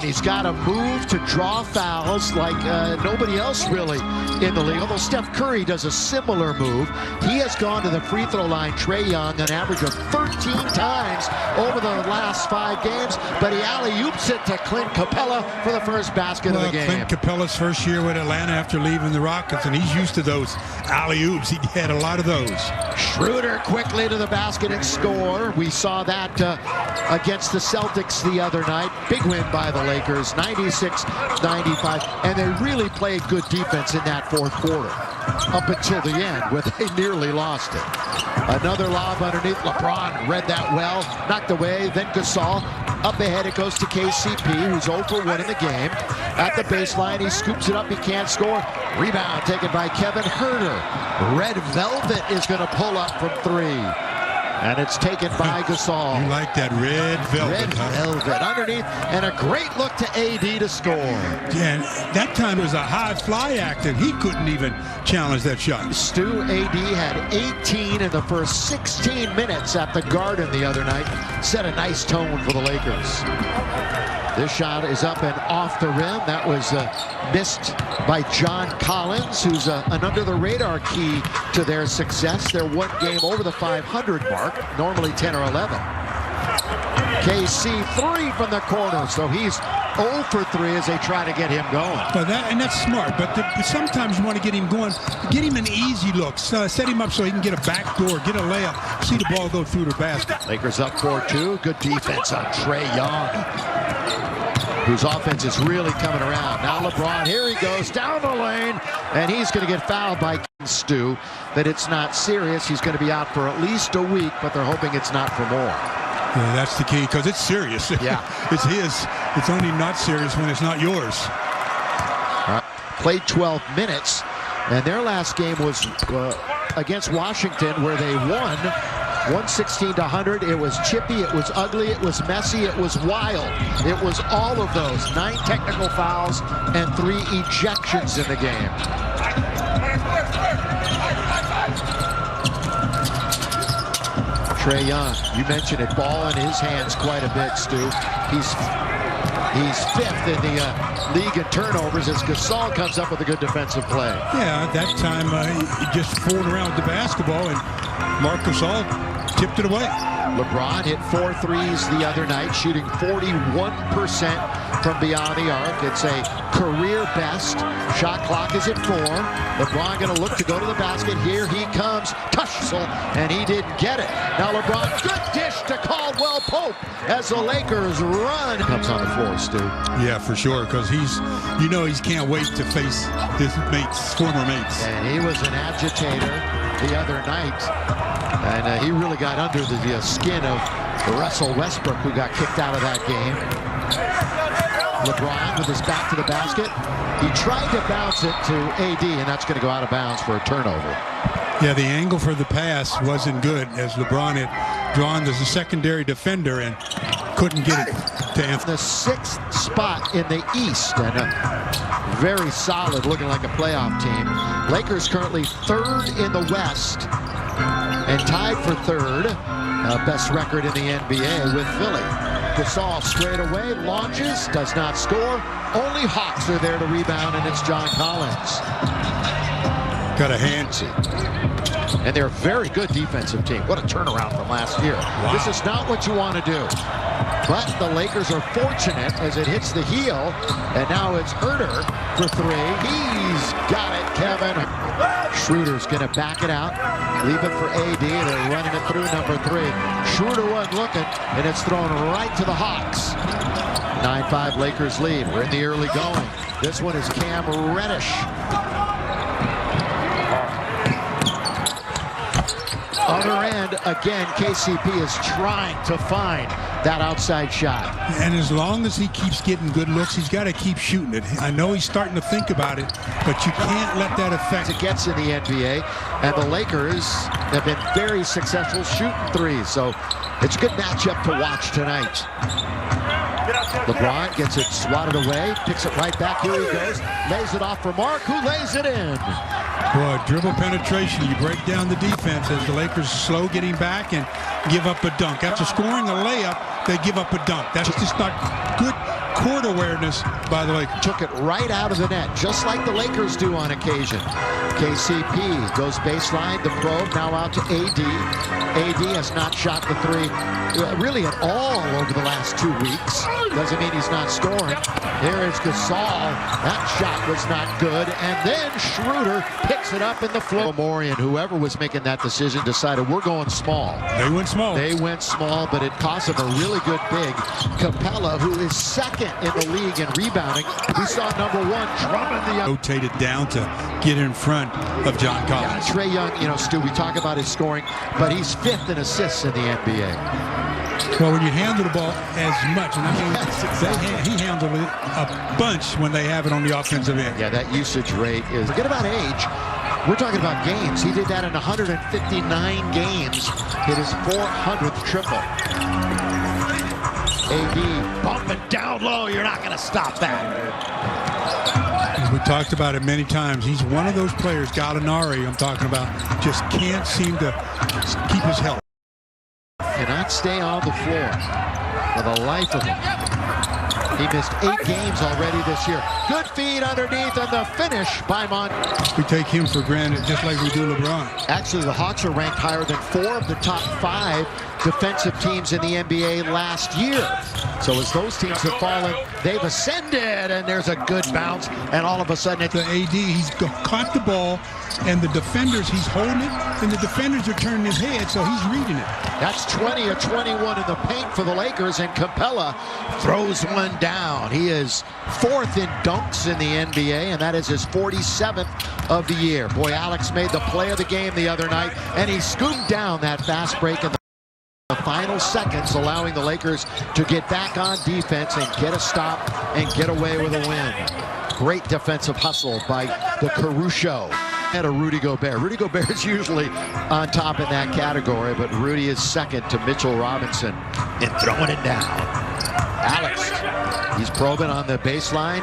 He's got a move to draw fouls like nobody else really in the league. Although Steph Curry does a similar move. He has gone to the free throw line, Trae Young, an average of 13 times over the last 5 games. But he alley-oops it to Clint Capella for the first basket of the game. Clint Capella's first year with Atlanta after leaving the Rockets, and he's used to those alley-oops. He had a lot of those. Schroeder quickly to the basket and score. We saw that against the Celtics the other night. Big win by the Lakers, 96-95. And they really played good defense in that fourth quarter up until the end where they nearly lost it. Another lob underneath. LeBron read that well, knocked away. Then Gasol. Up ahead it goes to KCP, who's 0 for 1 in the game. At the baseline, he scoops it up. He can't score. Rebound taken by Kevin Huerter. Red Velvet is going to pull up from 3. And it's taken by Gasol. You like that red velvet, Red velvet underneath, and a great look to AD to score. Yeah, that time it was a high fly act, and he couldn't even challenge that shot. Stu, AD had 18 in the first 16 minutes at the Garden the other night. Set a nice tone for the Lakers. This shot is up and off the rim. That was missed by John Collins, who's an under-the-radar key to their success. They're 1 game over the 500 mark, normally 10 or 11. KC 3 from the corner, so he's 0 for 3 as they try to get him going. But that's smart, but sometimes you want to get him going. Get him an easy look. Set him up so he can get a back door, get a layup, see the ball go through the basket. Lakers up 4-2. Good defense on Trae Young, whose offense is really coming around. Now LeBron, here he goes down the lane, and he's going to get fouled by Stu. That it's not serious. He's going to be out for at least a week, but they're hoping it's not for more. Yeah, that's the key, because it's serious. Yeah. It's his. It's only not serious when it's not yours. Played 12 minutes, and their last game was against Washington, where they won 116-100. It was chippy, it was ugly, it was messy, it was wild. It was all of those. 9 technical fouls and 3 ejections in the game. Trae Young, you mentioned it, ball in his hands quite a bit, Stu. He's 5th in the league in turnovers as Gasol comes up with a good defensive play. Yeah, at that time he just fooling around with the basketball, and Marc Gasol tipped it away. LeBron hit 4 threes the other night, shooting 41% from beyond the arc. It's a career best. Shot clock is at 4. LeBron going to look to go to the basket. Here he comes. Tussle, and he didn't get it. Now LeBron, good dish to Caldwell Pope as the Lakers run. Comes on the floor, Stu. Yeah, for sure, because he can't wait to face his former mates. And he was an agitator the other night. And he really got under the skin of Russell Westbrook, who got kicked out of that game. LeBron with his back to the basket. He tried to bounce it to AD, and that's going to go out of bounds for a turnover. Yeah, the angle for the pass wasn't good, as LeBron had drawn as a secondary defender and couldn't get it to Anthony. The 6th spot in the East, and very solid, looking like a playoff team. Lakers currently 3rd in the West, and tied for 3rd, best record in the NBA with Philly. Gasol straight away, launches, does not score. Only Hawks are there to rebound, and it's John Collins. Got a hand. And they're a very good defensive team. What a turnaround from last year. Wow. This is not what you want to do. But the Lakers are fortunate as it hits the heel, and now it's Huerter for 3. He's got it, Kevin. Schroeder's going to back it out, leave it for AD. They're running it through number 3. Schroeder wasn't looking, and it's thrown right to the Hawks. 9-5 Lakers lead. We're in the early going. This one is Cam Reddish. Other end, again, KCP is trying to find that outside shot. And as long as he keeps getting good looks, he's got to keep shooting it. I know he's starting to think about it, but you can't let that affect. It gets in the NBA, and the Lakers have been very successful shooting threes, so it's a good matchup to watch tonight. LeBron gets it swatted away, picks it right back. Here he goes, lays it off for Mark, who lays it in. Boy, dribble penetration. You break down the defense as the Lakers slow getting back and give up a dunk. After scoring a layup, they give up a dunk. That's just not good court awareness by the Lakers. Took it right out of the net, just like the Lakers do on occasion. KCP goes baseline to probe, now out to AD. AD has not shot the three really at all over the last 2 weeks. Doesn't mean he's not scoring. Here is Gasol. That shot was not good. And then Schroeder picks it up in the flow. Morian, whoever was making that decision, decided we're going small. They went small. They went small, but it cost them a really good big. Capella, who is second in the league in rebounding. We saw number one Drummond rotated down to get in front of John Collins. Yeah, Trae Young, you know, Stu, we talk about his scoring, but he's 5th in assists in the NBA. Well, when you handle the ball as much, and I mean, he handled it a bunch when they have it on the offensive end. Yeah, that usage rate is, forget about age. We're talking about games. He did that in 159 games. Hit his 400th triple. AD bumping down low. You're not going to stop that. We talked about it many times. He's one of those players, Gallinari I'm talking about, just can't seem to keep his health. Cannot stay on the floor for the life of him. He missed 8 games already this year. Good feed underneath and the finish by Mon. We take him for granted just like we do LeBron. Actually, the Hawks are ranked higher than 4 of the top 5 defensive teams in the NBA last year. So as those teams have fallen, they've ascended, and there's a good bounce, and all of a sudden it's the AD, he's caught the ball, and the defenders, he's holding it, and the defenders are turning his head, so he's reading it. That's 20 of 21 in the paint for the Lakers, and Capella throws one down. He is 4th in dunks in the NBA, and that is his 47th of the year. Boy, Alex made the play of the game the other night, and he scooped down that fast break in the final seconds, allowing the Lakers to get back on defense and get a stop and get away with a win. Great defensive hustle by the Caruso and a Rudy Gobert. Rudy Gobert is usually on top in that category, but Rudy is second to Mitchell Robinson in throwing it down. Alex, he's probing on the baseline.